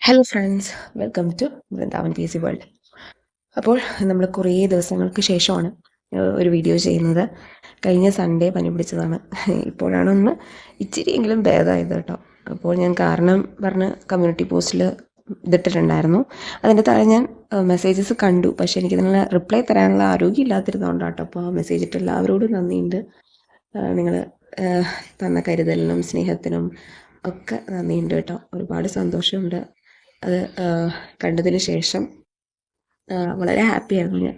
Hello friends, welcome to Vrindavan PC സി വേൾഡ്. അപ്പോൾ നമ്മൾ കുറേ ദിവസങ്ങൾക്ക് ശേഷമാണ് ഒരു വീഡിയോ ചെയ്യുന്നത്. കഴിഞ്ഞ സൺഡേ പനി പിടിച്ചതാണ്. ഇപ്പോഴാണ് ഒന്ന് ഇച്ചിരിയെങ്കിലും ഭേദമായത് കേട്ടോ. അപ്പോൾ ഞാൻ കാരണം പറഞ്ഞ് കമ്മ്യൂണിറ്റി പോസ്റ്റിൽ ഇതിട്ടിട്ടുണ്ടായിരുന്നു. അതിൻ്റെ താഴെ ഞാൻ മെസ്സേജസ് കണ്ടു, പക്ഷേ എനിക്കിതിനുള്ള റിപ്ലൈ തരാനുള്ള ആരോഗ്യം ഇല്ലാതിരുന്നതുകൊണ്ടാണ് കേട്ടോ. അപ്പോൾ ആ മെസ്സേജ് ഇട്ട് എല്ലാവരോടും നന്ദിയുണ്ട്. നിങ്ങൾ തന്ന കരുതലിനും സ്നേഹത്തിനും ഒക്കെ നന്ദിയുണ്ട് കേട്ടോ. ഒരുപാട് സന്തോഷമുണ്ട് അത് കണ്ടതിന് ശേഷം. വളരെ ഹാപ്പിയായിരുന്നു ഞാൻ.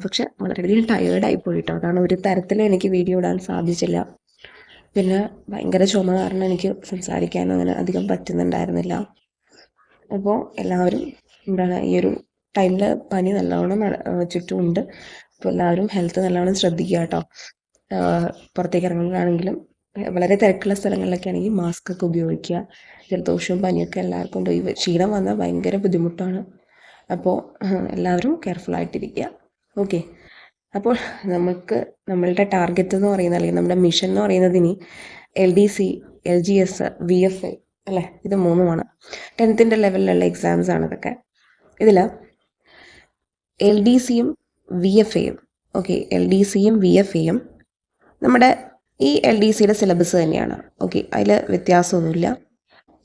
പക്ഷെ വളരെയധികം ടയേർഡായി പോയിട്ടോ. അതാണ് ഒരു തരത്തിൽ എനിക്ക് വീഡിയോ ഇടാൻ സാധിച്ചില്ല. പിന്നെ ഭയങ്കര ചുമ കാരണം എനിക്ക് സംസാരിക്കാനും അങ്ങനെ അധികം പറ്റുന്നുണ്ടായിരുന്നില്ല. അപ്പോൾ എല്ലാവരും എന്താണ് ഈ ഒരു ടൈമിൽ പനി നല്ലവണ്ണം ചുറ്റുമുണ്ട്. അപ്പോൾ എല്ലാവരും ഹെൽത്ത് നല്ലവണ്ണം ശ്രദ്ധിക്കുക കേട്ടോ. പുറത്തേക്ക് ഇറങ്ങുമ്പോഴാണെങ്കിലും വളരെ തിരക്കുള്ള സ്ഥലങ്ങളിലൊക്കെ ആണെങ്കിൽ മാസ്ക് ഒക്കെ ഉപയോഗിക്കുക. ജലദോഷവും പനിയൊക്കെ എല്ലാവർക്കും ഉണ്ട്. ഈ ക്ഷീണം വന്നാൽ ഭയങ്കര ബുദ്ധിമുട്ടാണ്. അപ്പോൾ എല്ലാവരും കെയർഫുള്ളായിട്ടിരിക്കുക. ഓക്കെ. അപ്പോൾ നമുക്ക് നമ്മളുടെ ടാർഗറ്റ് എന്ന് പറയുന്നത്, അല്ലെങ്കിൽ നമ്മുടെ മിഷൻ എന്ന് പറയുന്നത് ഇനി LDC, LGS, VFA അല്ലേ, ഇത് മൂന്നുമാണ്. 10th ലെവലിലുള്ള എക്സാംസ് ആണ് ഇതൊക്കെ. ഇതിൽ LDCയും VFAയും ഓക്കെ, LDCയും VFAയും നമ്മുടെ ഈ LDCയുടെ സിലബസ് തന്നെയാണ്. ഓക്കെ, അതിൽ വ്യത്യാസമൊന്നുമില്ല.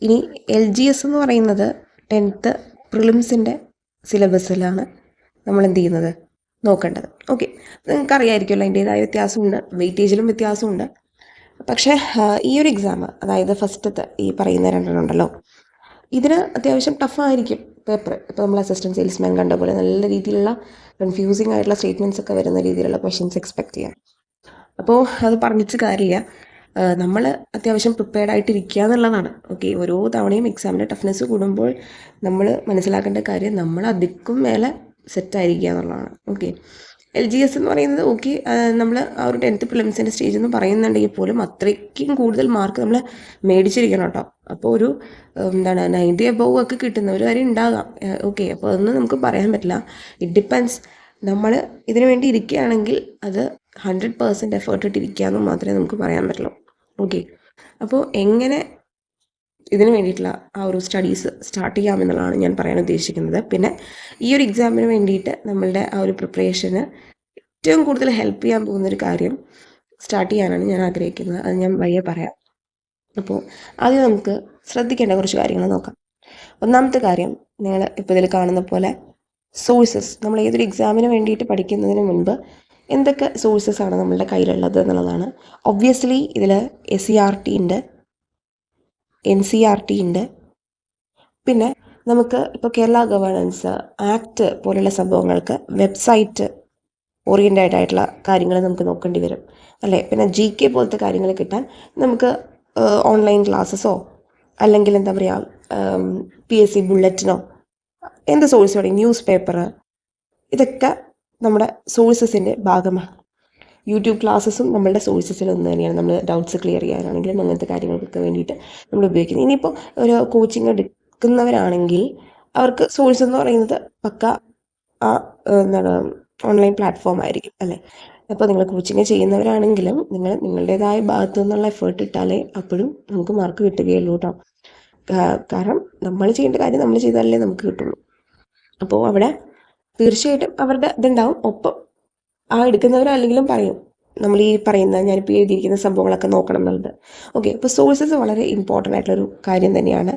ഇനി LGS എന്ന് പറയുന്നത് 10th പ്രിലിംസിൻ്റെ സിലബസിലാണ് നമ്മൾ എന്ത് ചെയ്യുന്നത്, നോക്കേണ്ടത്. ഓക്കെ, നിങ്ങൾക്കറിയായിരിക്കുമല്ലോ അതിൻ്റേതായ വ്യത്യാസമുണ്ട്, വെയിറ്റേജിലും വ്യത്യാസമുണ്ട്. പക്ഷേ ഈ ഒരു എക്സാം, അതായത് ഫസ്റ്റത്തെ ഈ പറയുന്ന രണ്ടെണ്ണം ഉണ്ടല്ലോ, ഇതിന് അത്യാവശ്യം ടഫായിരിക്കും പേപ്പർ. ഇപ്പോൾ നമ്മൾ അസിസ്റ്റൻറ്റ് സെയിൽസ്മാൻ കണ്ട പോലെ നല്ല രീതിയിലുള്ള കൺഫ്യൂസിങ് ആയിട്ടുള്ള സ്റ്റേറ്റ്മെൻറ്റ്സ് ഒക്കെ വരുന്ന രീതിയിലുള്ള ക്വസ്റ്റ്യൻസ് എക്സ്പെക്ട് ചെയ്യാം. അപ്പോൾ അത് പറഞ്ഞിട്ട് കാര്യമില്ല. നമ്മൾ അത്യാവശ്യം പ്രിപ്പയർഡ് ആയിട്ടിരിക്കുക എന്നുള്ളതാണ്. ഓക്കെ, ഓരോ തവണയും എക്സാമിൻ്റെ ടഫ്നെസ് കൂടുമ്പോൾ നമ്മൾ മനസ്സിലാക്കേണ്ട കാര്യം നമ്മൾ അതിക്കും മേലെ സെറ്റായിരിക്കുക എന്നുള്ളതാണ്. ഓക്കെ, LGS എന്ന് പറയുന്നത് ഓക്കെ, നമ്മൾ ആ ഒരു 10th പ്രിലിംസിൻ്റെ സ്റ്റേജ് എന്ന് പറയുന്നുണ്ടെങ്കിൽ പോലും അത്രയ്ക്കും കൂടുതൽ മാർക്ക് നമ്മൾ മേടിച്ചിരിക്കണം കേട്ടോ. അപ്പോൾ ഒരു 90 above ഒക്കെ കിട്ടുന്നവർ വരെ ഉണ്ടാകാം. ഓക്കെ, അപ്പോൾ അതൊന്നും നമുക്ക് പറയാൻ പറ്റില്ല. It depends. നമ്മൾ ഇതിനു വേണ്ടി ഇരിക്കുകയാണെങ്കിൽ അത് 100% എഫേർട്ട് ഇട്ടിരിക്കുക എന്ന് മാത്രമേ നമുക്ക് പറയാൻ പറ്റുള്ളൂ. ഓക്കെ, അപ്പോൾ എങ്ങനെ ഇതിന് വേണ്ടിയിട്ടുള്ള ആ ഒരു സ്റ്റഡീസ് സ്റ്റാർട്ട് ചെയ്യാമെന്നുള്ളതാണ് ഞാൻ പറയാൻ ഉദ്ദേശിക്കുന്നത്. പിന്നെ ഈ ഒരു എക്സാമിന് വേണ്ടിയിട്ട് നമ്മളുടെ ആ ഒരു പ്രിപ്പറേഷന് ഏറ്റവും കൂടുതൽ ഹെൽപ്പ് ചെയ്യാൻ പോകുന്നൊരു കാര്യം സ്റ്റാർട്ട് ചെയ്യാനാണ് ഞാൻ ആഗ്രഹിക്കുന്നത്. അത് ഞാൻ വയ്യെ പറയാം. അപ്പോൾ ആദ്യം നമുക്ക് ശ്രദ്ധിക്കേണ്ട കുറച്ച് കാര്യങ്ങൾ നോക്കാം. ഒന്നാമത്തെ കാര്യം, നിങ്ങൾ ഇപ്പോൾ ഇതിൽ കാണുന്ന പോലെ സോഴ്സസ്. നമ്മൾ ഏതൊരു എക്സാമിന് വേണ്ടിയിട്ട് പഠിക്കുന്നതിന് മുൻപ് എന്തൊക്കെ സോഴ്സസ് ആണ് നമ്മളുടെ കയ്യിലുള്ളത് എന്നുള്ളതാണ്. ഒബ്വിയസ്ലി ഇതിൽ SCERT ഉണ്ട്, NCERT ഉണ്ട്. പിന്നെ നമുക്ക് ഇപ്പോൾ കേരള ഗവേണൻസ് ആക്ട് പോലുള്ള സംഭവങ്ങൾക്ക് വെബ്സൈറ്റ് ഓറിയൻറ്റഡ് ആയിട്ടുള്ള കാര്യങ്ങൾ നമുക്ക് നോക്കേണ്ടി വരും അല്ലേ. പിന്നെ GK പോലത്തെ കാര്യങ്ങൾ കിട്ടാൻ നമുക്ക് ഓൺലൈൻ ക്ലാസ്സസോ അല്ലെങ്കിൽ എന്താ പറയുക PSC ബുള്ളറ്റിനോ എന്ത് സോഴ്സ് വേണമെങ്കിൽ, ന്യൂസ് പേപ്പർ, ഇതൊക്കെ നമ്മുടെ സോഴ്സസിൻ്റെ ഭാഗമാണ്. യൂട്യൂബ് ക്ലാസ്സസും നമ്മളുടെ സോഴ്സസിൽ ഒന്ന് തന്നെയാണ്. നമ്മൾ ഡൗട്ട്സ് ക്ലിയർ ചെയ്യാനാണെങ്കിലും അങ്ങനത്തെ കാര്യങ്ങൾക്കൊക്കെ വേണ്ടിയിട്ട് നമ്മൾ ഉപയോഗിക്കുന്നത്. ഇനിയിപ്പോൾ ഒരു കോച്ചിങ് എടുക്കുന്നവരാണെങ്കിൽ അവർക്ക് സോഴ്സ് എന്ന് പറയുന്നത് പക്ക ഓൺലൈൻ പ്ലാറ്റ്ഫോം ആയിരിക്കും അല്ലേ. അപ്പോൾ നിങ്ങൾ കോച്ചിങ് ചെയ്യുന്നവരാണെങ്കിലും നിങ്ങളുടേതായ ഭാഗത്തു നിന്നുള്ള എഫേർട്ട് ഇട്ടാലേ അപ്പോഴും നമുക്ക് മാർക്ക് കിട്ടുകയുള്ളൂ കേട്ടോ. കാരണം നമ്മൾ ചെയ്യേണ്ട കാര്യം നമ്മൾ ചെയ്താലേ നമുക്ക് കിട്ടുള്ളൂ. അപ്പോൾ അവിടെ തീർച്ചയായിട്ടും അവരുടെ ഇതുണ്ടാവും. ഒപ്പം ആ എടുക്കുന്നവരല്ലെങ്കിലും പറയും നമ്മൾ ഈ പറയുന്ന ഞാനിപ്പോൾ എഴുതിയിരിക്കുന്ന സംഭവങ്ങളൊക്കെ നോക്കണം എന്നുള്ളത്. ഓക്കെ, അപ്പോൾ സോഴ്സസ് വളരെ ഇമ്പോർട്ടൻ്റ് ആയിട്ടുള്ളൊരു കാര്യം തന്നെയാണ്.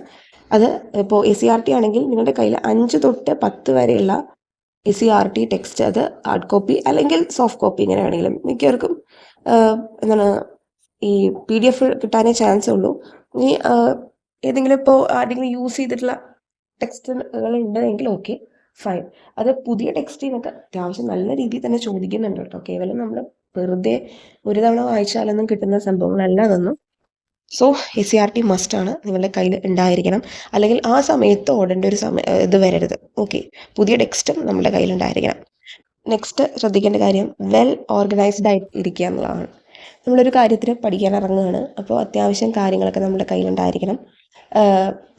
അത് ഇപ്പോൾ SCERT ആണെങ്കിൽ നിങ്ങളുടെ കയ്യിൽ 5 തൊട്ട് 10 വരെയുള്ള SCERT ടെക്സ്റ്റ്, അത് ഹാർഡ് കോപ്പി അല്ലെങ്കിൽ സോഫ്റ്റ് കോപ്പി, ഇങ്ങനെ വേണമെങ്കിലും. മിക്കവർക്കും ഈ PDF കിട്ടാനേ ചാൻസ് ഉള്ളൂ. ഇനി ഏതെങ്കിലും ഇപ്പോൾ ആരെങ്കിലും യൂസ് ചെയ്തിട്ടുള്ള ടെക്സ്റ്റുകൾ ഉണ്ടെങ്കിൽ ഓക്കെ, ഫൈൻ. അത് പുതിയ ടെക്സ്റ്റിൽ നിന്നൊക്കെ അത്യാവശ്യം നല്ല രീതിയിൽ തന്നെ ചോദിക്കുന്നുണ്ട് കേട്ടോ. കേവലം നമ്മൾ വെറുതെ ഒരു തവണ വായിച്ചാലൊന്നും കിട്ടുന്ന സംഭവങ്ങളല്ല അതൊന്നും. സോ SCERT മസ്റ്റാണ് നിങ്ങളുടെ കയ്യിൽ ഉണ്ടായിരിക്കണം. അല്ലെങ്കിൽ ആ സമയത്ത് ഓടേണ്ട ഒരു ഇത് വരരുത്. ഓക്കെ, പുതിയ ടെക്സ്റ്റും നമ്മുടെ കയ്യിൽ ഉണ്ടായിരിക്കണം. നെക്സ്റ്റ് ശ്രദ്ധിക്കേണ്ട കാര്യം, വെൽ ഓർഗനൈസ്ഡ് ആയിട്ട് ഇരിക്കുക എന്നുള്ളതാണ്. നമ്മളൊരു കാര്യത്തിന് പഠിക്കാൻ ഇറങ്ങുകയാണ്, അപ്പോൾ അത്യാവശ്യം കാര്യങ്ങളൊക്കെ നമ്മുടെ കയ്യിലുണ്ടായിരിക്കണം.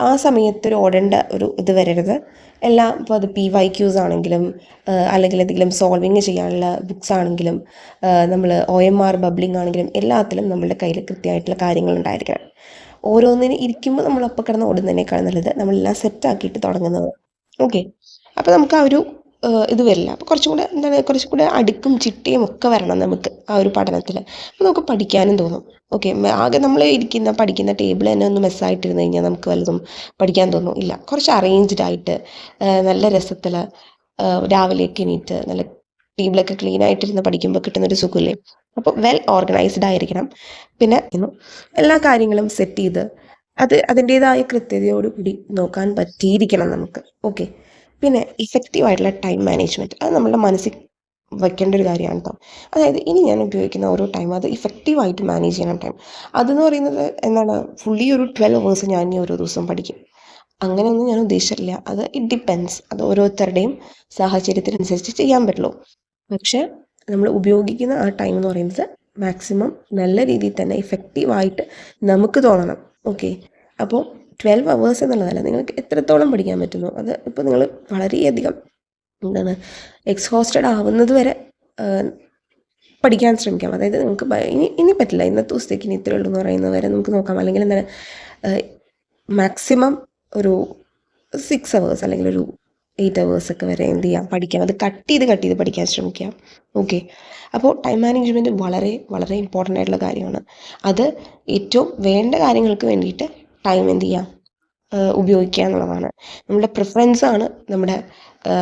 ആ സമയത്തൊരു ഓടേണ്ട ഒരു ഇത് വരരുത്. എല്ലാം ഇപ്പോൾ അത് PYQs ആണെങ്കിലും അല്ലെങ്കിൽ എന്തെങ്കിലും സോൾവിങ് ചെയ്യാനുള്ള ബുക്സ് ആണെങ്കിലും നമ്മൾ OMR ബബ്ലിംഗ് ആണെങ്കിലും എല്ലാത്തിലും നമ്മുടെ കയ്യിൽ കൃത്യമായിട്ടുള്ള കാര്യങ്ങൾ ഉണ്ടായിരിക്കണം. ഓരോന്നിന് ഇരിക്കുമ്പോൾ നമ്മൾ അപ്പം കിടന്ന് ഓടുന്നതിനേക്കാൾ നല്ലത് നമ്മളെല്ലാം സെറ്റാക്കിയിട്ട് തുടങ്ങുന്നത്. ഓക്കെ, അപ്പോൾ നമുക്ക് ആ ഒരു ഇത് വരില്ല. അപ്പോൾ കുറച്ചും കൂടെ എന്താണ്, കുറച്ചും കൂടെ അടുക്കും ചിട്ടയും ഒക്കെ വരണം നമുക്ക് ആ ഒരു പഠനത്തിൽ. അപ്പോൾ നമുക്ക് പഠിക്കാനും തോന്നും. ഓക്കെ, ആകെ നമ്മൾ പഠിക്കുന്ന ടേബിൾ തന്നെ ഒന്ന് മെസ്സായിട്ടിരുന്ന് കഴിഞ്ഞാൽ നമുക്ക് വല്ലതും പഠിക്കാൻ തോന്നും ഇല്ല. കുറച്ച് അറേഞ്ച്ഡ് ആയിട്ട് നല്ല രസത്തിൽ രാവിലെയൊക്കെ എണീറ്റ് നല്ല ടേബിളൊക്കെ ക്ലീൻ ആയിട്ടിരുന്ന് പഠിക്കുമ്പോൾ കിട്ടുന്നൊരു സുഖമില്ലേ. അപ്പോൾ വെൽ ഓർഗനൈസ്ഡ് ആയിരിക്കണം. പിന്നെ എല്ലാ കാര്യങ്ങളും സെറ്റ് ചെയ്ത് അതിൻ്റേതായ കൃത്യതയോടുകൂടി നോക്കാൻ പറ്റിയിരിക്കണം നമുക്ക്. ഓക്കെ, പിന്നെ ഇഫക്റ്റീവ് ആയിട്ടുള്ള ടൈം മാനേജ്മെൻറ്റ് അത് നമ്മുടെ മനസ്സിൽ വയ്ക്കേണ്ട ഒരു കാര്യമാണ് കേട്ടോ. അതായത് ഇനി ഞാൻ ഉപയോഗിക്കുന്ന ഓരോ ടൈം അത് ഇഫക്റ്റീവായിട്ട് മാനേജ് ചെയ്യണം ടൈം. അതെന്ന് പറയുന്നത് എന്താണ്, ഫുള്ളി ഒരു 12 hours ഞാൻ ഇനി ഓരോ ദിവസവും പഠിക്കും അങ്ങനെയൊന്നും ഞാൻ ഉദ്ദേശിച്ചിട്ടില്ല. അത് ഇറ്റ് ഡിപ്പെൻസ്, അത് ഓരോരുത്തരുടെയും സാഹചര്യത്തിനനുസരിച്ച് ചെയ്യാൻ പറ്റുള്ളൂ. പക്ഷെ നമ്മൾ ഉപയോഗിക്കുന്ന ആ ടൈം എന്ന് പറയുന്നത് മാക്സിമം നല്ല രീതിയിൽ തന്നെ ഇഫക്റ്റീവായിട്ട് നമുക്ക് തോന്നണം. ഓക്കെ, അപ്പോൾ 12 hours എന്നുള്ളതല്ല, നിങ്ങൾക്ക് എത്രത്തോളം പഠിക്കാൻ പറ്റുന്നു അത്. ഇപ്പോൾ നിങ്ങൾ വളരെയധികം എന്താണ് എക്സ്ഹോസ്റ്റഡ് ആവുന്നത് വരെ പഠിക്കാൻ ശ്രമിക്കാം. അതായത് നമുക്ക് ഇനി പറ്റില്ല, ഇന്നത്തെ ദിവസത്തേക്ക് ഇനി ഇത്രയേ ഉള്ളൂ എന്ന് പറയുന്നത് വരെ നമുക്ക് നോക്കാം. അല്ലെങ്കിൽ എന്താണ് മാക്സിമം ഒരു 6 hours അല്ലെങ്കിൽ ഒരു 8 hours ഒക്കെ വരെ എന്ത് ചെയ്യാം, പഠിക്കാം. അത് കട്ട് ചെയ്ത് പഠിക്കാൻ ശ്രമിക്കാം. ഓക്കെ, അപ്പോൾ ടൈം മാനേജ്മെൻറ്റ് വളരെ വളരെ ഇമ്പോർട്ടൻ്റ് ആയിട്ടുള്ള കാര്യമാണ്. അത് ഏറ്റവും വേണ്ട കാര്യങ്ങൾക്ക് വേണ്ടിയിട്ട് ടൈം എന്ത് ചെയ്യാം, ഉപയോഗിക്കുക എന്നുള്ളതാണ്. നമ്മുടെ പ്രിഫറൻസാണ് നമ്മുടെ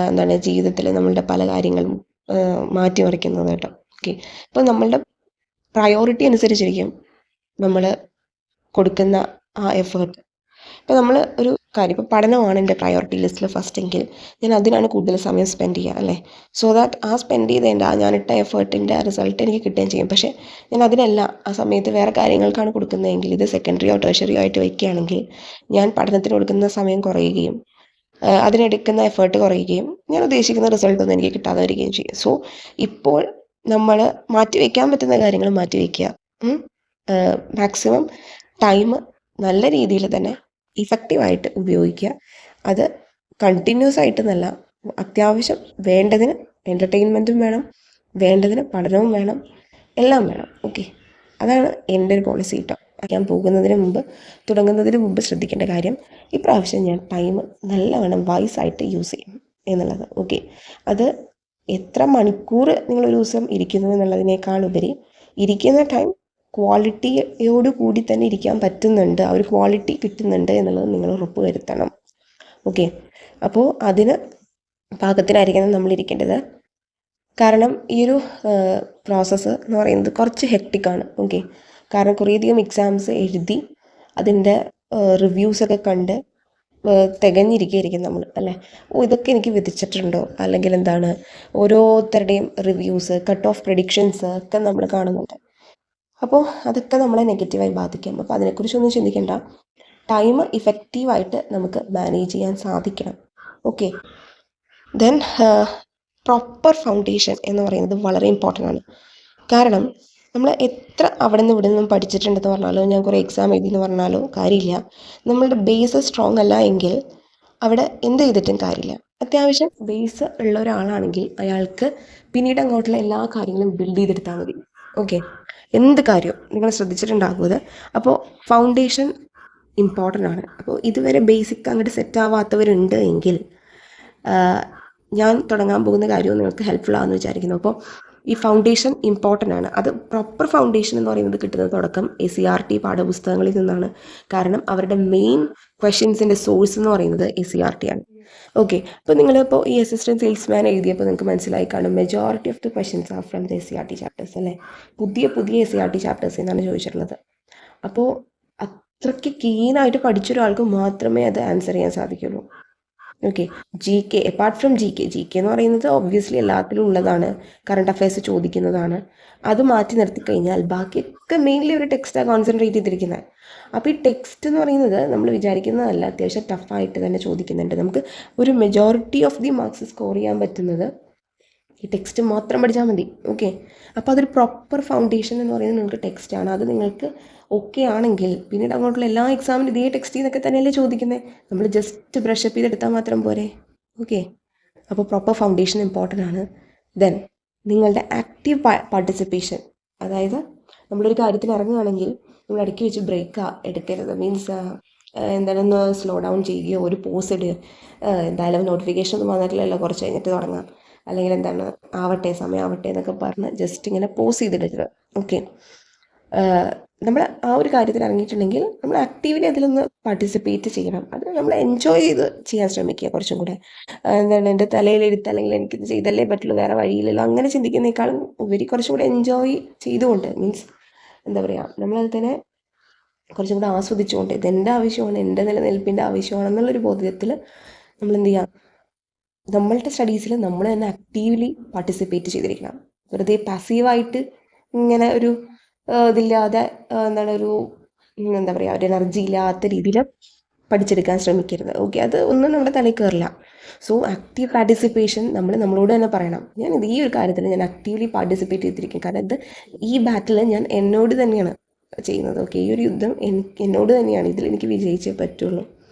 എന്താണ് ജീവിതത്തിൽ നമ്മളുടെ പല കാര്യങ്ങളും മാറ്റിമറിക്കുന്നത് കേട്ടോ. ഓക്കെ, ഇപ്പോൾ നമ്മളുടെ പ്രയോറിറ്റി അനുസരിച്ചിരിക്കും നമ്മൾ കൊടുക്കുന്ന ആ എഫേർട്ട്. ഇപ്പോൾ നമ്മൾ ഒരു കാര്യം, ഇപ്പോൾ പഠനമാണ് എൻ്റെ പ്രയോറിറ്റി ലിസ്റ്റിൽ ഫസ്റ്റ് എങ്കിൽ ഞാൻ അതിനാണ് കൂടുതൽ സമയം സ്പെൻഡ് ചെയ്യുക അല്ലേ. സോ ദാറ്റ് ആ സ്പെൻഡ് ചെയ്തതിൻ്റെ ഞാനിട്ട എഫേർട്ടിൻ്റെ റിസൾട്ട് എനിക്ക് കിട്ടുകയും ചെയ്യും. പക്ഷേ ഞാൻ അതിനല്ല ആ സമയത്ത് വേറെ കാര്യങ്ങൾക്കാണ് കൊടുക്കുന്നതെങ്കിൽ, ഇത് സെക്കൻഡറിയോ ടെർഷറിയോ ആയിട്ട് വയ്ക്കുകയാണെങ്കിൽ ഞാൻ പഠനത്തിന് കൊടുക്കുന്ന സമയം കുറയുകയും അതിനെടുക്കുന്ന എഫേർട്ട് കുറയുകയും ഞാൻ ഉദ്ദേശിക്കുന്ന റിസൾട്ടൊന്നും എനിക്ക് കിട്ടാതെ വരികയും ചെയ്യും. സോ ഇപ്പോൾ നമ്മൾ മാറ്റിവെക്കാൻ പറ്റുന്ന കാര്യങ്ങൾ മാറ്റിവെക്കുക. മാക്സിമം ടൈം നല്ല രീതിയിൽ തന്നെ ഇഫക്റ്റീവായിട്ട് ഉപയോഗിക്കുക. അത് കണ്ടിന്യൂസ് ആയിട്ടെന്നല്ല, അത്യാവശ്യം വേണ്ടതിന് എൻ്റർടൈൻമെൻറ്റും വേണം, വേണ്ടതിന് പഠനവും വേണം, എല്ലാം വേണം. ഓക്കെ, അതാണ് എൻ്റെ ഒരു പോളിസി കേട്ടോ. ഞാൻ തുടങ്ങുന്നതിന് മുമ്പ് ശ്രദ്ധിക്കേണ്ട കാര്യം, ഇപ്രാവശ്യം ഞാൻ ടൈം നല്ലവണ്ണം വൈസായിട്ട് യൂസ് ചെയ്യും എന്നുള്ളത്. ഓക്കെ, അത് എത്ര മണിക്കൂർ നിങ്ങളൊരു ദിവസം ഇരിക്കുന്നു എന്നുള്ളതിനേക്കാൾ ഉപരി ഇരിക്കുന്ന ടൈം ക്വാളിറ്റിയോട് കൂടി തന്നെ ഇരിക്കാൻ പറ്റുന്നുണ്ട്, ആ ഒരു ക്വാളിറ്റി കിട്ടുന്നുണ്ട് എന്നുള്ളത് നിങ്ങൾ ഉറപ്പ് വരുത്തണം. ഓക്കെ, അപ്പോൾ അതിന് പാകത്തിനായിരിക്കണം നമ്മളിരിക്കേണ്ടത്. കാരണം ഈ ഒരു പ്രോസസ്സ് എന്ന് പറയുന്നത് കുറച്ച് ഹെക്ടിക്കാണ്. ഓക്കെ, കാരണം കുറേയധികം എക്സാംസ് എഴുതി അതിൻ്റെ റിവ്യൂസൊക്കെ കണ്ട് തികഞ്ഞിരിക്കുകയായിരിക്കും നമ്മൾ അല്ലേ. ഇതൊക്കെ എനിക്ക് വിധിച്ചിട്ടുണ്ടോ, അല്ലെങ്കിൽ എന്താണ് ഓരോരുത്തരുടെയും റിവ്യൂസ്, കട്ട് ഓഫ് പ്രഡിക്ഷൻസ് ഒക്കെ നമ്മൾ കാണുന്നുണ്ട്. അപ്പോൾ അതൊക്കെ നമ്മളെ നെഗറ്റീവായി ബാധിക്കും. അപ്പോൾ അതിനെക്കുറിച്ചൊന്നും ചിന്തിക്കേണ്ട. ടൈം ഇഫക്റ്റീവായിട്ട് നമുക്ക് മാനേജ് ചെയ്യാൻ സാധിക്കണം. ഓക്കെ, ദെൻ പ്രോപ്പർ ഫൗണ്ടേഷൻ എന്ന് പറയുന്നത് വളരെ ഇമ്പോർട്ടൻ്റ് ആണ്. കാരണം നമ്മൾ എത്ര അവിടെ നിന്ന് ഇവിടെ നിന്നും പഠിച്ചിട്ടുണ്ടെന്ന് പറഞ്ഞാലോ, ഞാൻ കുറേ എക്സാം എഴുതി എന്ന് പറഞ്ഞാലോ കാര്യമില്ല. നമ്മളുടെ ബേസ് സ്ട്രോങ് അല്ല എങ്കിൽ അവിടെ എന്ത് ചെയ്തിട്ടും കാര്യമില്ല. അത്യാവശ്യം ബേസ് ഉള്ള ഒരാളാണെങ്കിൽ അയാൾക്ക് പിന്നീട് അങ്ങോട്ടുള്ള എല്ലാ കാര്യങ്ങളും ബിൽഡ് ചെയ്തെടുത്താൽ മതി. ഓക്കെ, എന്ത് കാര്യവും നിങ്ങൾ ശ്രദ്ധിച്ചിട്ടുണ്ടാകുന്നത്. അപ്പോൾ ഫൗണ്ടേഷൻ ഇമ്പോർട്ടൻ്റ് ആണ്. അപ്പോൾ ഇതുവരെ ബേസിക് അങ്ങോട്ട് സെറ്റ് ആവാത്തവരുണ്ട് എങ്കിൽ ഞാൻ തുടങ്ങാൻ പോകുന്ന കാര്യവും നിങ്ങൾക്ക് ഹെൽപ്ഫുൾ ആണെന്ന് വിചാരിക്കുന്നു. അപ്പോൾ ഈ ഫൗണ്ടേഷൻ ഇമ്പോർട്ടൻ്റ് ആണ്. അത് പ്രോപ്പർ ഫൗണ്ടേഷൻ എന്ന് പറയുന്നത് കിട്ടുന്നത് തുടക്കം SCERT പാഠപുസ്തകങ്ങളിൽ നിന്നാണ്. കാരണം അവരുടെ മെയിൻ ക്വസ്റ്റ്യൻസിൻ്റെ സോഴ്സ് എന്ന് പറയുന്നത് SCERT ആണ്. ഓക്കെ, അപ്പോൾ നിങ്ങളിപ്പോൾ ഈ അസിസ്റ്റൻറ്റ് സെയിൽസ്മാൻ എഴുതിയപ്പോൾ നിങ്ങൾക്ക് മനസ്സിലായി കാണും, majority of the questions are from the SCERT chapters അല്ലേ. പുതിയ SCERT ചാപ്റ്റേഴ്സ് എന്നാണ് ചോദിച്ചിട്ടുള്ളത്. അപ്പോൾ അത്രയ്ക്ക് കീനായിട്ട് പഠിച്ചൊരാൾക്ക് മാത്രമേ അത് ആൻസർ ചെയ്യാൻ സാധിക്കുള്ളൂ. Okay, GK apart from GK എന്ന് പറയുന്നത് ഒബ്വിയസ്ലി എല്ലാത്തിലും ഉള്ളതാണ്, കറണ്ട് അഫയേഴ്സ് ചോദിക്കുന്നതാണ്. അത് മാറ്റി നിർത്തി കഴിഞ്ഞാൽ ബാക്കിയൊക്കെ മെയിൻലി ഒരു ടെക്സ്റ്റാണ് കോൺസെൻട്രേറ്റ് ചെയ്തിരിക്കുന്നത്. അപ്പോൾ ഈ ടെക്സ്റ്റ് എന്ന് പറയുന്നത് നമ്മൾ വിചാരിക്കുന്നതല്ല, അത്യാവശ്യം ടഫായിട്ട് തന്നെ ചോദിക്കുന്നുണ്ട്. നമുക്ക് ഒരു majority of the marks score ചെയ്യാൻ പറ്റുന്നത് ഈ ടെക്സ്റ്റ് മാത്രം പഠിച്ചാൽ മതി. ഓക്കെ, അപ്പോൾ അതൊരു പ്രോപ്പർ ഫൗണ്ടേഷൻ എന്ന് പറയുന്നത് നിങ്ങൾക്ക് ടെക്സ്റ്റാണ്. അത് നിങ്ങൾക്ക് ഓക്കെ ആണെങ്കിൽ പിന്നീട് അങ്ങോട്ടുള്ള എല്ലാ എക്സാമിനും ഇതേ ടെക്സ്റ്റിൽ നിന്നൊക്കെ തന്നെയല്ലേ ചോദിക്കുന്നത്. നമ്മൾ ജസ്റ്റ് ബ്രഷപ്പ് ചെയ്തെടുത്താൽ മാത്രം പോരെ. ഓക്കെ, അപ്പോൾ പ്രോപ്പർ ഫൗണ്ടേഷൻ ഇമ്പോർട്ടൻ്റ് ആണ്. ദെൻ നിങ്ങളുടെ ആക്റ്റീവ് പാർട്ടിസിപ്പേഷൻ, അതായത് നമ്മളൊരു കാര്യത്തിൽ ഇറങ്ങുകയാണെങ്കിൽ നമ്മൾ ഇടയ്ക്ക് വെച്ച് ബ്രേക്ക് എടുക്കരുത്. മീൻസ് എന്തായാലും സ്ലോ ഡൗൺ ചെയ്യുകയോ ഒരു പോസ് ഇടുക, എന്തായാലും നോട്ടിഫിക്കേഷൻ ഒന്നും വന്നിട്ടില്ലല്ലോ, കുറച്ച് കഴിഞ്ഞിട്ട് തുടങ്ങാം, അല്ലെങ്കിൽ എന്താണ് ആവട്ടെ സമയം ആവട്ടെ എന്നൊക്കെ പറഞ്ഞ് ജസ്റ്റ് ഇങ്ങനെ പോസ് ചെയ്തിടരുത്. ഓക്കെ, നമ്മൾ ആ ഒരു കാര്യത്തിൽ ഇറങ്ങിയിട്ടുണ്ടെങ്കിൽ നമ്മൾ ആക്റ്റീവ്ലി അതിലൊന്ന് പാർട്ടിസിപ്പേറ്റ് ചെയ്യണം. അത് നമ്മൾ എൻജോയ് ചെയ്ത് ചെയ്യാൻ ശ്രമിക്കുക. കുറച്ചും കൂടെ എന്താണ് എൻ്റെ തലയിലെടുത്ത് അല്ലെങ്കിൽ എനിക്കിത് ചെയ്തല്ലേ പറ്റുള്ളൂ, വേറെ വഴിയില്ലല്ലോ, അങ്ങനെ ചിന്തിക്കുന്നേക്കാളും ഉപരി കുറച്ചും കൂടെ എൻജോയ് ചെയ്തുകൊണ്ട്, മീൻസ് എന്താ പറയുക, നമ്മളത് തന്നെ കുറച്ചും കൂടെ ആസ്വദിച്ചുകൊണ്ട് ഇതെൻ്റെ ആവശ്യമാണ്, എൻ്റെ നിലനിൽപ്പിൻ്റെ ആവശ്യമാണെന്നുള്ളൊരു ബോധ്യത്തിൽ നമ്മൾ എന്ത് ചെയ്യുക, നമ്മളുടെ സ്റ്റഡീസിൽ നമ്മൾ തന്നെ ആക്റ്റീവ്ലി പാർട്ടിസിപ്പേറ്റ് ചെയ്തിരിക്കണം. വെറുതെ പാസീവായിട്ട് ഇങ്ങനെ ഒരു ഇതില്ലാതെ എന്താണ് ഒരു എന്താ പറയുക ഒരു എനർജി ഇല്ലാത്ത രീതിയിൽ പഠിച്ചെടുക്കാൻ ശ്രമിക്കരുത്. ഓക്കെ, അത് ഒന്നും നമ്മുടെ തലയിൽ കയറില്ല. സോ ആക്റ്റീവ് പാർട്ടിസിപ്പേഷൻ നമ്മൾ നമ്മളോട് തന്നെ പറയണം, ഞാൻ ഈ ഒരു കാര്യത്തിൽ ഞാൻ ആക്റ്റീവ്ലി പാർട്ടിസിപ്പേറ്റ് ചെയ്തിരിക്കും. കാരണം ഇത് ഈ ബാറ്റിൽ ഞാൻ എന്നോട് തന്നെയാണ് ചെയ്യുന്നത്. ഓക്കെ, ഈ ഒരു യുദ്ധം എന്നോട് തന്നെയാണ്, ഇതിൽ എനിക്ക് വിജയിച്ചേ പറ്റുള്ളൂ.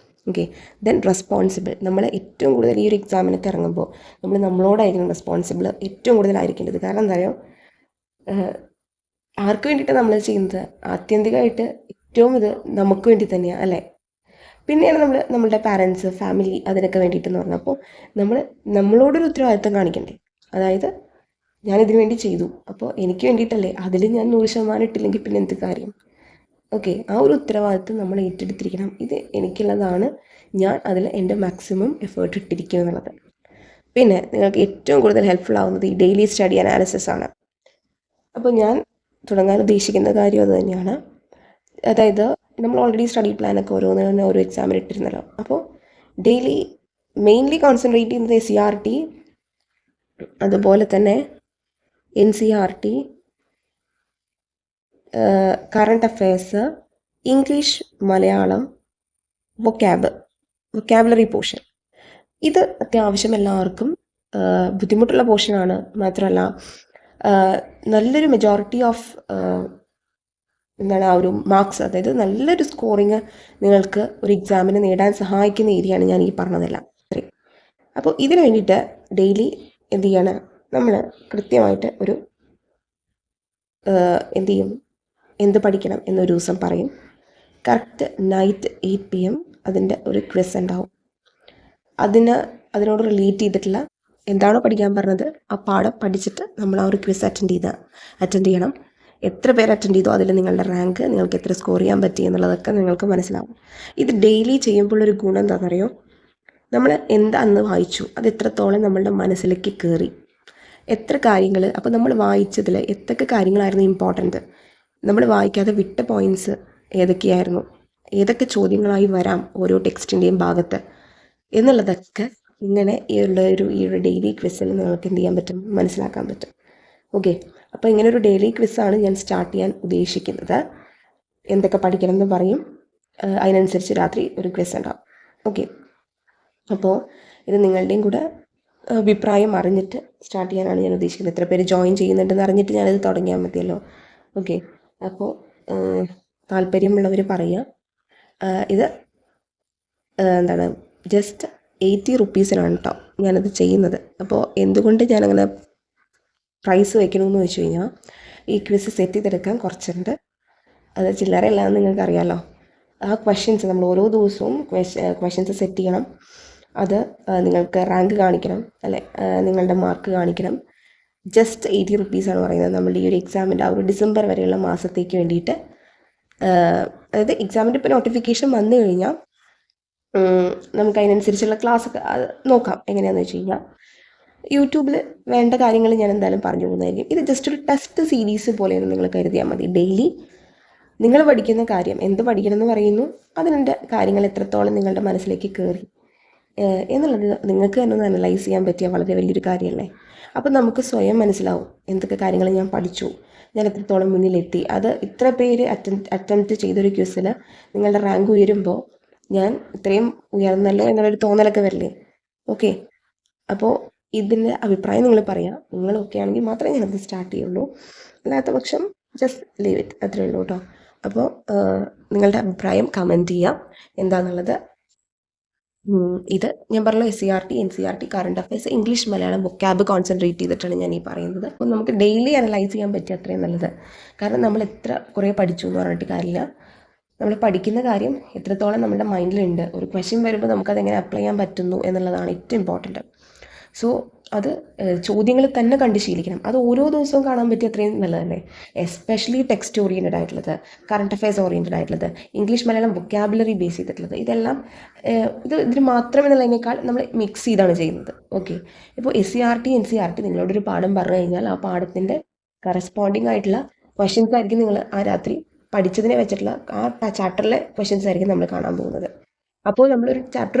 Okay, then responsible. നമ്മൾ ഏറ്റവും കൂടുതൽ ഈ ഒരു എക്സാമിനൊക്കെ ഇറങ്ങുമ്പോൾ നമ്മൾ നമ്മളോടായിരിക്കണം റെസ്പോൺസിബിൾ ഏറ്റവും കൂടുതലായിരിക്കേണ്ടത്. കാരണം എന്താ പറയുക, ആർക്ക് വേണ്ടിയിട്ടാണ് നമ്മൾ ചെയ്യുന്നത്? ആത്യന്തികമായിട്ട് ഏറ്റവും ഇത് നമുക്ക് വേണ്ടി തന്നെയാണ്, അല്ലേ? പിന്നെയാണ് നമ്മളുടെ പാരൻസ്, ഫാമിലി, അതിനൊക്കെ വേണ്ടിയിട്ടെന്ന് പറഞ്ഞപ്പോൾ നമ്മളോടൊരു ഉത്തരവാദിത്വം കാണിക്കണ്ടേ? അതായത് ഞാനിതിനു വേണ്ടി ചെയ്തു, അപ്പോൾ എനിക്ക് വേണ്ടിയിട്ടല്ലേ, അതിൽ ഞാൻ 100% ഇട്ടില്ലെങ്കിൽ പിന്നെ എന്ത് കാര്യം? ഓക്കെ, ആ ഒരു ഉത്തരവാദിത്വം നമ്മൾ ഏറ്റെടുത്തിരിക്കണം. ഇത് എനിക്കുള്ളതാണ്, ഞാൻ അതിൽ എൻ്റെ മാക്സിമം എഫേർട്ട് ഇട്ടിരിക്കും എന്നുള്ളത്. പിന്നെ നിങ്ങൾക്ക് ഏറ്റവും കൂടുതൽ ഹെൽപ്ഫുൾ ആവുന്നത് ഈ ഡെയിലി സ്റ്റഡി അനാലിസിസ് ആണ്. അപ്പോൾ ഞാൻ തുടങ്ങാൻ ഉദ്ദേശിക്കുന്ന കാര്യം അത് തന്നെയാണ്. അതായത് നമ്മൾ ഓൾറെഡി സ്റ്റഡി പ്ലാനൊക്കെ ഓരോന്നിനും ഓരോ എക്സാമിന് ഇട്ടിരുന്നല്ലോ. അപ്പോൾ ഡെയിലി മെയിൻലി കോൺസെൻട്രേറ്റ് ചെയ്യുന്നത് CRT, അതുപോലെ തന്നെ NCERT, current affairs, English, Malayalam, vocabulary portion. ഇത് അത്യാവശ്യം എല്ലാവർക്കും ബുദ്ധിമുട്ടുള്ള പോർഷനാണ്. മാത്രമല്ല നല്ലൊരു മെജോറിറ്റി ഓഫ് എന്താണ് ആ ഒരു മാർക്സ്, അതായത് നല്ലൊരു സ്കോറിങ് നിങ്ങൾക്ക് ഒരു എക്സാമിന് നേടാൻ സഹായിക്കുന്ന ഏരിയയാണ് ഞാൻ ഈ പറഞ്ഞതെല്ലാം. അപ്പോൾ ഇതിന് വേണ്ടിയിട്ട് ഡെയിലി എന്ത് ചെയ്യണം, നമ്മൾ കൃത്യമായിട്ട് ഒരു എന്ത് ചെയ്യും, എന്ത് പഠിക്കണം എന്നൊരു ദിവസം പറയും. കറക്റ്റ് നൈറ്റ് 8 PM അതിൻ്റെ ഒരു ക്വിസ് ഉണ്ടാവും. അതിനോട് റിലേറ്റ് ചെയ്തിട്ടുള്ള എന്താണോ പഠിക്കാൻ പറഞ്ഞത് ആ പാഠം പഠിച്ചിട്ട് നമ്മൾ ആ ഒരു ക്വിസ് അറ്റൻഡ് ചെയ്യണം. എത്ര പേര് അറ്റൻഡ് ചെയ്തോ അതിൽ നിങ്ങളുടെ റാങ്ക്, നിങ്ങൾക്ക് എത്ര സ്കോർ ചെയ്യാൻ പറ്റി എന്നുള്ളതൊക്കെ നിങ്ങൾക്ക് മനസ്സിലാവും. ഇത് ഡെയിലി ചെയ്യുമ്പോഴൊരു ഗുണം എന്താണെന്നറിയോ, നമ്മൾ അന്ന് വായിച്ചു അത് എത്രത്തോളം നമ്മളുടെ മനസ്സിലേക്ക് കയറി, എത്ര കാര്യങ്ങൾ, അപ്പോൾ നമ്മൾ വായിച്ചതിൽ എത്രയൊക്കെ കാര്യങ്ങളായിരുന്നു ഇമ്പോർട്ടൻറ്റ്, നമ്മൾ വായിക്കാതെ വിട്ട പോയിൻറ്റ്സ് ഏതൊക്കെയായിരുന്നു, ഏതൊക്കെ ചോദ്യങ്ങളായി വരാം ഓരോ ടെക്സ്റ്റിൻ്റെയും ഭാഗത്ത് എന്നുള്ളതൊക്കെ ഇങ്ങനെ ഈ ഒരു ഡെയിലി ക്വിസിൽ നിങ്ങൾക്ക് എന്ത് ചെയ്യാൻ പറ്റും, മനസ്സിലാക്കാൻ പറ്റും. ഓക്കെ, അപ്പോൾ ഇങ്ങനെ ഒരു ഡെയിലി ക്വിസ്സാണ് ഞാൻ സ്റ്റാർട്ട് ചെയ്യാൻ ഉദ്ദേശിക്കുന്നത്. എന്തൊക്കെ പഠിക്കണം എന്ന് പറയും, അതിനനുസരിച്ച് രാത്രി ഒരു ക്വിസ് ഉണ്ടാവും. ഓക്കെ, അപ്പോൾ ഇത് നിങ്ങളുടെയും കൂടെ അഭിപ്രായം അറിഞ്ഞിട്ട് സ്റ്റാർട്ട് ചെയ്യാനാണ് ഞാൻ ഉദ്ദേശിക്കുന്നത്. എത്ര പേര് ജോയിൻ ചെയ്യുന്നുണ്ടെന്ന് അറിഞ്ഞിട്ട് ഞാനിത് തുടങ്ങിയാൽ മതിയല്ലോ. ഓക്കെ, അപ്പോൾ താല്പര്യമുള്ളവർ പറയുക. ഇത് എന്താണ് ജസ്റ്റ് 80 റുപ്പീസിനാണ് കേട്ടോ ഞാനത് ചെയ്യുന്നത്. അപ്പോൾ എന്തുകൊണ്ട് ഞാനങ്ങനെ പ്രൈസ് വയ്ക്കണമെന്ന് വെച്ച് കഴിഞ്ഞാൽ ഈ ക്വിസ് സെറ്റ് ചെയ്തെടുക്കാൻ കുറച്ചുണ്ട്. അത് ചില്ലറയല്ലാന്ന് നിങ്ങൾക്കറിയാമല്ലോ. ആ ക്വസ്റ്റ്യൻസ് നമ്മൾ ഓരോ ദിവസവും ക്വസ്റ്റ്യൻസ് സെറ്റ് ചെയ്യണം. അത് നിങ്ങൾക്ക് റാങ്ക് കാണിക്കണം, അല്ലെ, നിങ്ങളുടെ മാർക്ക് കാണിക്കണം. ജസ്റ്റ് 80 റുപ്പീസാണ് പറയുന്നത് നമ്മളുടെ ഈ ഒരു എക്സാമിൻ്റെ ആ ഒരു ഡിസംബർ വരെയുള്ള മാസത്തേക്ക് വേണ്ടിയിട്ട്. അതായത് എക്സാമിൻ്റെ ഇപ്പോൾ നോട്ടിഫിക്കേഷൻ വന്നു കഴിഞ്ഞാൽ നമുക്ക് അതിനനുസരിച്ചുള്ള ക്ലാസ്സൊക്കെ നോക്കാം. എങ്ങനെയാണെന്ന് വെച്ച് കഴിഞ്ഞാൽ യൂട്യൂബിൽ വേണ്ട കാര്യങ്ങൾ ഞാൻ എന്തായാലും പറഞ്ഞു പോകുന്നതായിരിക്കും. ഇത് ജസ്റ്റ് ഒരു ടെസ്റ്റ് സീരീസ് പോലെയാണ് നിങ്ങൾ കരുതിയാൽ മതി. ഡെയിലി നിങ്ങൾ പഠിക്കുന്ന കാര്യം, എന്ത് പഠിക്കണം എന്ന് പറയുന്നു, അതിൻ്റെ കാര്യങ്ങൾ എത്രത്തോളം നിങ്ങളുടെ മനസ്സിലേക്ക് കയറി എന്നുള്ളത് നിങ്ങൾക്ക് തന്നെ ഒന്ന് അനലൈസ് ചെയ്യാൻ പറ്റിയ വളരെ വലിയൊരു കാര്യമല്ലേ. അപ്പം നമുക്ക് സ്വയം മനസ്സിലാവും എന്തൊക്കെ കാര്യങ്ങൾ ഞാൻ പഠിച്ചു, ഞാൻ എത്രത്തോളം മുന്നിലെത്തി. അത് ഇത്ര പേര് അറ്റംപ്റ്റ് ചെയ്തൊരു ക്വിസിൽ നിങ്ങളുടെ റാങ്ക് ഉയരുമ്പോൾ ഞാൻ ഇത്രയും ഉയർന്നല്ലോ എന്നുള്ളൊരു തോന്നലൊക്കെ വരില്ലേ. ഓക്കെ, അപ്പോൾ ഇതിൻ്റെ അഭിപ്രായം നിങ്ങൾ പറയാം. നിങ്ങൾ ഓക്കെ ആണെങ്കിൽ മാത്രമേ ഞാനത് സ്റ്റാർട്ട് ചെയ്യുള്ളൂ, അല്ലാത്ത പക്ഷം ജസ്റ്റ് ലീവ് ഇറ്റ്, അത്രയേ ഉള്ളൂ കേട്ടോ. അപ്പോൾ നിങ്ങളുടെ അഭിപ്രായം കമൻറ്റ് ചെയ്യാം എന്താണെന്നുള്ളത്. ഇത് ഞാൻ പറഞ്ഞ SCERT NCERT current affairs English Malayalam വൊക്കാബ് concentrate ചെയ്തിട്ടാണ് ഞാൻ ഈ പറയുന്നത്. അപ്പോൾ നമുക്ക് ഡെയിലി അനലൈസ് ചെയ്യാൻ പറ്റിയ അത്രയും നല്ലത്. കാരണം നമ്മൾ എത്ര കുറേ പഠിച്ചു എന്ന് പറഞ്ഞിട്ട് കാര്യമില്ല. നമ്മൾ പഠിക്കുന്ന കാര്യം എത്രത്തോളം നമ്മുടെ മൈൻഡിലുണ്ട്, ഒരു ക്വസ്റ്റ്യൻ വരുമ്പോൾ നമുക്കതെങ്ങനെ അപ്ലൈ ചെയ്യാൻ പറ്റുന്നു എന്നുള്ളതാണ് ഏറ്റവും ഇമ്പോർട്ടൻറ്റ്. സോ അത് ചോദ്യങ്ങൾ തന്നെ കണ്ട് ശീലിക്കണം. അത് ഓരോ ദിവസവും കാണാൻ പറ്റിയ അത്രയും നല്ലതല്ലേ. എസ്പെഷ്യലി ടെക്സ്റ്റ് ഓറിയൻറ്റഡ് ആയിട്ടുള്ളത്, കറണ്ട് അഫയേഴ്സ് ഓറിയൻറ്റഡ് ആയിട്ടുള്ളത്, ഇംഗ്ലീഷ് മലയാളം വൊക്കാബുലറി ബേസ് ചെയ്തിട്ടുള്ളത്, ഇതെല്ലാം ഇതിന് മാത്രം എന്നുള്ളതിനേക്കാൾ നമ്മൾ മിക്സ് ചെയ്താണ് ചെയ്യുന്നത്. ഓക്കെ, ഇപ്പോൾ SCERT NCERT നിങ്ങളോടൊരു പാഠം പറഞ്ഞു കഴിഞ്ഞാൽ ആ പാഠത്തിൻ്റെ കറസ്പോണ്ടിങ് ആയിട്ടുള്ള ക്വസ്റ്റ്യൻസ് ആയിരിക്കും നിങ്ങൾ ആ രാത്രി പഠിച്ചതിനെ വെച്ചിട്ടുള്ള ആ ചാപ്റ്ററിലെ ക്വസ്റ്റ്യൻസ് ആയിരിക്കും നമ്മൾ കാണാൻ പോകുന്നത്. അപ്പോൾ നമ്മളൊരു ചാപ്റ്റർ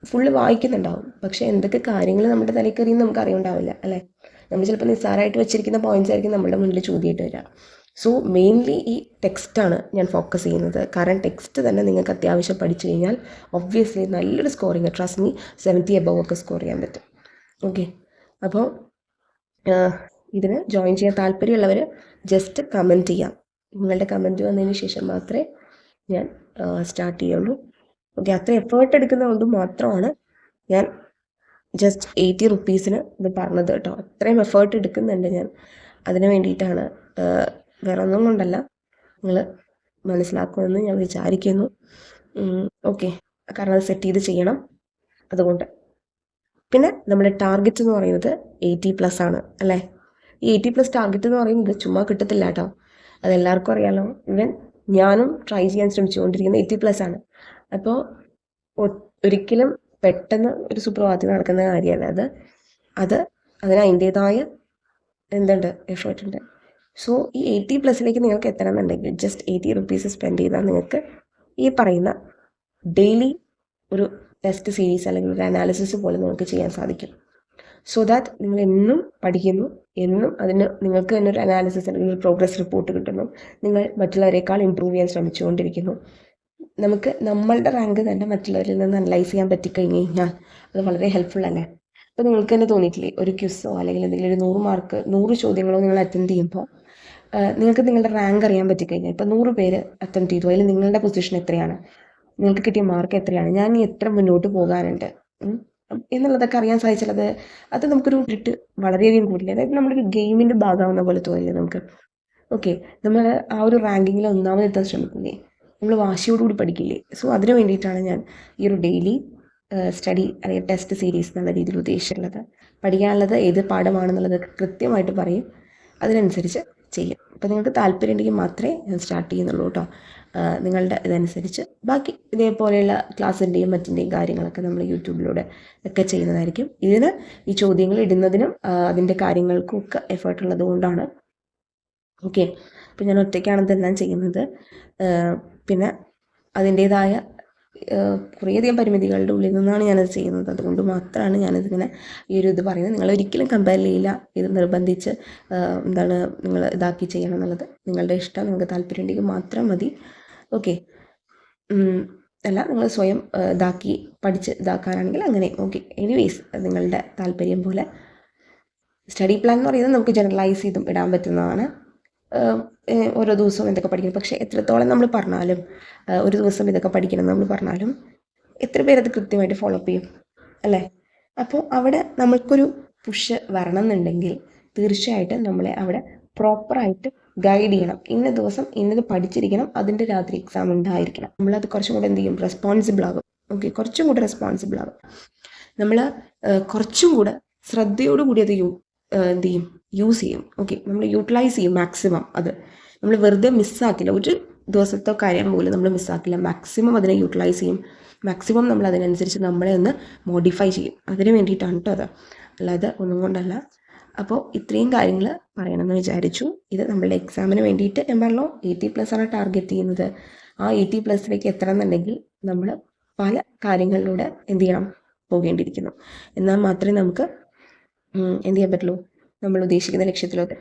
ഫുള്ള് വായിക്കുന്നുണ്ടാവും, പക്ഷേ എന്തൊക്കെ കാര്യങ്ങൾ നമ്മുടെ തലയിൽ കയറിയെന്ന് നമുക്ക് അറിയുണ്ടാവില്ല അല്ലേ. നമ്മൾ ചിലപ്പോൾ നിസ്സാരമായിട്ട് വെച്ചിരിക്കുന്ന പോയിന്റ്സ് ആയിരിക്കും നമ്മുടെ മുന്നിൽ ചോദ്യമായിട്ട് വരിക. സോ മെയിൻലി ഈ ടെക്സ്റ്റാണ് ഞാൻ ഫോക്കസ് ചെയ്യുന്നത്. കാരണം ടെക്സ്റ്റ് തന്നെ നിങ്ങൾക്ക് അത്യാവശ്യം പഠിച്ചു കഴിഞ്ഞാൽ ഒബ്വിയസ്ലി നല്ലൊരു സ്കോറിങ്, ട്രസ്റ്റ് മീ 70 എബവ് ഒക്കെ സ്കോർ ചെയ്യാൻ പറ്റും. ഓക്കെ, അപ്പോൾ ഇതിന് ജോയിൻ ചെയ്യാൻ താല്പര്യമുള്ളവർ ജസ്റ്റ് കമൻറ്റ് ചെയ്യാം. നിങ്ങളുടെ കമൻറ്റ് വന്നതിന് ശേഷം മാത്രമേ ഞാൻ സ്റ്റാർട്ട് ചെയ്യുള്ളൂ. ഓക്കെ, അത്ര എഫേർട്ട് എടുക്കുന്നത് മാത്രമാണ് ഞാൻ ജസ്റ്റ് 80 റുപ്പീസിന് ഇത് പറഞ്ഞത് കേട്ടോ. അത്രയും എഫേർട്ട് എടുക്കുന്നുണ്ട് ഞാൻ, അതിന് വേണ്ടിയിട്ടാണ്, വേറെ ഒന്നും കൊണ്ടല്ല. നിങ്ങൾ മനസ്സിലാക്കുമെന്ന് ഞാൻ വിചാരിക്കുന്നു. ഓക്കെ, കാരണം അത് സെറ്റ് ചെയ്ത് ചെയ്യണം. അതുകൊണ്ട് പിന്നെ നമ്മുടെ ടാർഗറ്റ് എന്ന് പറയുന്നത് 80+ ആണ് അല്ലേ. ഈ 80+ ടാർഗറ്റ് എന്ന് പറയുന്നത് ചുമ്മാ കിട്ടത്തില്ല കേട്ടോ, അതെല്ലാവർക്കും അറിയാലോ. ഇവൻ ഞാനും ട്രൈ ചെയ്യാൻ ശ്രമിച്ചുകൊണ്ടിരിക്കുന്നത് 80+ ആണ്. അപ്പോൾ ഒരിക്കലും പെട്ടെന്ന് ഒരു സുപ്രഭാതത്തിൽ നടക്കുന്ന കാര്യമല്ല അത് അതിന് അതിൻ്റേതായ എന്തുണ്ട്, എഫേർട്ട് ഉണ്ട്. സോ ഈ 80+ലേക്ക് നിങ്ങൾക്ക് എത്തണം എന്നുണ്ടെങ്കിൽ ജസ്റ്റ് 80 റുപ്പീസ് സ്പെൻഡ് ചെയ്താൽ നിങ്ങൾക്ക് ഈ പറയുന്ന ഡെയിലി ഒരു ടെസ്റ്റ് സീരീസ് അല്ലെങ്കിൽ ഒരു അനാലിസിസ് പോലെ നിങ്ങൾക്ക് ചെയ്യാൻ സാധിക്കും. സോ ദാറ്റ് നിങ്ങൾ എന്നും പഠിക്കുന്നു, എന്നും അതിന് നിങ്ങൾക്ക് തന്നെ ഒരു അനാലിസിസ് അല്ലെങ്കിൽ ഒരു പ്രോഗ്രസ് റിപ്പോർട്ട് കിട്ടുന്നു, നിങ്ങൾ മറ്റുള്ളവരെക്കാൾ ഇമ്പ്രൂവ് ചെയ്യാൻ ശ്രമിച്ചുകൊണ്ടിരിക്കുന്നു. നമുക്ക് നമ്മളുടെ റാങ്ക് തന്നെ മറ്റുള്ളവരിൽ നിന്ന് അനലൈസ് ചെയ്യാൻ പറ്റിക്കഴിഞ്ഞ് കഴിഞ്ഞാൽ അത് വളരെ ഹെൽപ്ഫുൾ അല്ലേ. അപ്പോൾ നിങ്ങൾക്ക് തന്നെ തോന്നിയിട്ടില്ലേ, ഒരു ക്വിസോ അല്ലെങ്കിൽ എന്തെങ്കിലും ഒരു 100 മാർക്ക് 100 ചോദ്യങ്ങളോ നിങ്ങൾ അറ്റൻഡ് ചെയ്യുമ്പോൾ നിങ്ങൾക്ക് നിങ്ങളുടെ റാങ്ക് അറിയാൻ പറ്റിക്കഴിഞ്ഞാൽ, ഇപ്പോൾ 100 പേര് അറ്റൻഡ് ചെയ്തു, അതിൽ നിങ്ങളുടെ പൊസിഷൻ എത്രയാണ്, നിങ്ങൾക്ക് കിട്ടിയ മാർക്ക് എത്രയാണ്, ഞാൻ ഇനി എത്ര മുന്നോട്ട് പോകാനുണ്ട് എന്നുള്ളതൊക്കെ അറിയാൻ സാധിച്ചുള്ളത്, അത് നമുക്കൊരു ഇട്ട് വളരെയധികം കൂടില്ല. അതായത് നമ്മളൊരു ഗെയിമിൻ്റെ ഭാഗമാവുന്ന പോലെ തോന്നില്ലേ നമുക്ക്. ഓക്കെ, നമ്മൾ ആ ഒരു റാങ്കിങ്ങിൽ ഒന്നാമതെത്താൻ ശ്രമിക്കില്ലേ, നമ്മൾ വാശിയോടുകൂടി പഠിക്കില്ലേ. സോ അതിന് വേണ്ടിയിട്ടാണ് ഞാൻ ഈ ഒരു ഡെയിലി സ്റ്റഡി അല്ലെങ്കിൽ ടെസ്റ്റ് സീരീസ് എന്നുള്ള രീതിയിൽ ഉദ്ദേശിച്ചിട്ടുള്ളത്. പഠിക്കാനുള്ളത് ഏത് പാഠമാണെന്നുള്ളത് കൃത്യമായിട്ട് പറയും, അതിനനുസരിച്ച് ചെയ്യും. അപ്പോൾ നിങ്ങൾക്ക് താല്പര്യം ഉണ്ടെങ്കിൽ മാത്രമേ ഞാൻ സ്റ്റാർട്ട് ചെയ്യുന്നുള്ളൂ കേട്ടോ. നിങ്ങളുടെ ഇതനുസരിച്ച് ബാക്കി ഇതേപോലെയുള്ള ക്ലാസ്സിൻ്റെയും മറ്റിൻ്റെയും കാര്യങ്ങളൊക്കെ നമ്മൾ യൂട്യൂബിലൂടെ ഒക്കെ ചെയ്യുന്നതായിരിക്കും. ഇതിന് ഈ ചോദ്യങ്ങൾ ഇടുന്നതിനും അതിൻ്റെ കാര്യങ്ങൾക്കും ഒക്കെ എഫേർട്ട് ഉള്ളത് കൊണ്ടാണ്. ഓക്കെ, അപ്പോൾ ഞാൻ ഒറ്റയ്ക്കാണ് ഇതെല്ലാം ചെയ്യുന്നത്. പിന്നെ അതിൻ്റേതായ കുറേയധികം പരിമിതികളുടെ ഉള്ളിൽ നിന്നാണ് ഞാനത് ചെയ്യുന്നത്. അതുകൊണ്ട് മാത്രമാണ് ഞാനിതിങ്ങനെ ഈ ഒരു ഇത് പറയുന്നത്. നിങ്ങളൊരിക്കലും കമ്പയർ ചെയ്യില്ല, ഇത് നിർബന്ധിച്ച് എന്താണ് നിങ്ങൾ ഇതാക്കി ചെയ്യണം എന്നുള്ളത്. നിങ്ങളുടെ ഇഷ്ടം, നിങ്ങൾക്ക് താല്പര്യം ഉണ്ടെങ്കിൽ മാത്രം മതി. ഓക്കെ, അല്ല നിങ്ങൾ സ്വയം ഇതാക്കി പഠിച്ച് ഇതാക്കാനാണെങ്കിൽ അങ്ങനെ. ഓക്കെ, എനിവേയ്സ് നിങ്ങളുടെ താല്പര്യം പോലെ. സ്റ്റഡി പ്ലാൻ എന്ന് പറയുന്നത് നമുക്ക് ജനറലൈസ് ചെയ്തും ഇടാൻ പറ്റുന്നതാണ്. ഓരോ ദിവസവും എന്തൊക്കെ പഠിക്കണം, പക്ഷേ എത്രത്തോളം നമ്മൾ പറഞ്ഞാലും ഒരു ദിവസം ഇതൊക്കെ പഠിക്കണം എന്ന് നമ്മൾ പറഞ്ഞാലും എത്ര പേരത് കൃത്യമായിട്ട് ഫോളോ അപ്പ് ചെയ്യും അല്ലേ. അപ്പോൾ അവിടെ നമ്മൾക്കൊരു പുഷ് വരണം എന്നുണ്ടെങ്കിൽ തീർച്ചയായിട്ടും നമ്മളെ അവിടെ പ്രോപ്പറായിട്ട് ഗൈഡ് ചെയ്യണം. ഇന്ന ദിവസം ഇന്നത് പഠിച്ചിരിക്കണം, അതിൻ്റെ രാത്രി എക്സാം ഉണ്ടായിരിക്കണം. നമ്മളത് കുറച്ചും കൂടെ എന്ത് ചെയ്യും, റെസ്പോൺസിബിൾ ആകും. ഓക്കെ, കുറച്ചും കൂടെ റെസ്പോൺസിബിൾ ആകും. നമ്മൾ കുറച്ചും കൂടെ ശ്രദ്ധയോടുകൂടി അത് എന്ത് ചെയ്യും, യൂസ് ചെയ്യും. ഓക്കെ, നമ്മൾ യൂട്ടിലൈസ് ചെയ്യും മാക്സിമം. അത് നമ്മൾ വെറുതെ മിസ്സാക്കില്ല, ഒരു ദിവസത്തെ കാര്യം പോലും നമ്മൾ മിസ്സാക്കില്ല. മാക്സിമം അതിനെ യൂട്ടിലൈസ് ചെയ്യും, മാക്സിമം നമ്മൾ അതിനനുസരിച്ച് നമ്മളെ ഒന്ന് മോഡിഫൈ ചെയ്യും. അതിന് വേണ്ടിയിട്ടാണ് കേട്ടോ അത്, അല്ലാതെ ഒന്നും കൊണ്ടല്ല. അപ്പോൾ ഇത്രയും കാര്യങ്ങൾ പറയണമെന്ന് വിചാരിച്ചു. ഇത് നമ്മളുടെ എക്സാമിന് വേണ്ടിയിട്ട് ഞാൻ പറഞ്ഞല്ലോ 80+ ആണ് ടാർഗറ്റ് ചെയ്യുന്നത്. ആ 80+ലേക്ക് എത്തണം എന്നുണ്ടെങ്കിൽ നമ്മൾ പല കാര്യങ്ങളിലൂടെ എന്ത് ചെയ്യണം, പോകേണ്ടിയിരിക്കുന്നു. എന്നാൽ മാത്രമേ നമുക്ക് എന്ത് ചെയ്യാൻ പറ്റുള്ളൂ, നമ്മൾ ഉദ്ദേശിക്കുന്ന ലക്ഷ്യത്തിലോട്ട്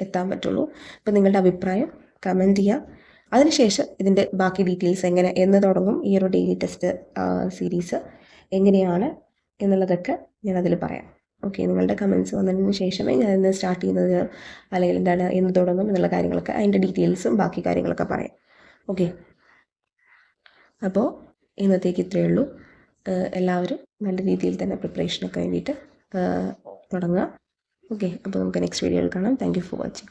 എത്താൻ പറ്റുള്ളൂ. അപ്പോൾ നിങ്ങളുടെ അഭിപ്രായം കമൻറ്റ് ചെയ്യുക. അതിനുശേഷം ഇതിൻ്റെ ബാക്കി ഡീറ്റെയിൽസ് എന്ന് തുടങ്ങും ഈ ഒരു ഡെയിലി ടെസ്റ്റ് സീരീസ് എങ്ങനെയാണ് എന്നുള്ളതൊക്കെ ഞാനതിൽ പറയാം. ഓക്കെ, നിങ്ങളുടെ കമൻറ്റ്സ് വന്നതിന് ശേഷമേ ഞാൻ ഇന്ന് സ്റ്റാർട്ട് ചെയ്യുന്നത് അല്ലെങ്കിൽ എന്താണ് എന്ന് തുടങ്ങും എന്നുള്ള കാര്യങ്ങളൊക്കെ, അതിൻ്റെ ഡീറ്റെയിൽസും ബാക്കി കാര്യങ്ങളൊക്കെ പറയാം. ഓക്കെ, അപ്പോൾ ഇന്നത്തേക്ക് ഇത്രയേ ഉള്ളൂ. എല്ലാവരും നല്ല രീതിയിൽ തന്നെ പ്രിപ്പറേഷനൊക്കെ വേണ്ടിയിട്ട് തുടങ്ങുക. ഓക്കെ, അപ്പോൾ നമുക്ക് നെക്സ്റ്റ് വീഡിയോയിൽ കാണാം. Thank you for watching.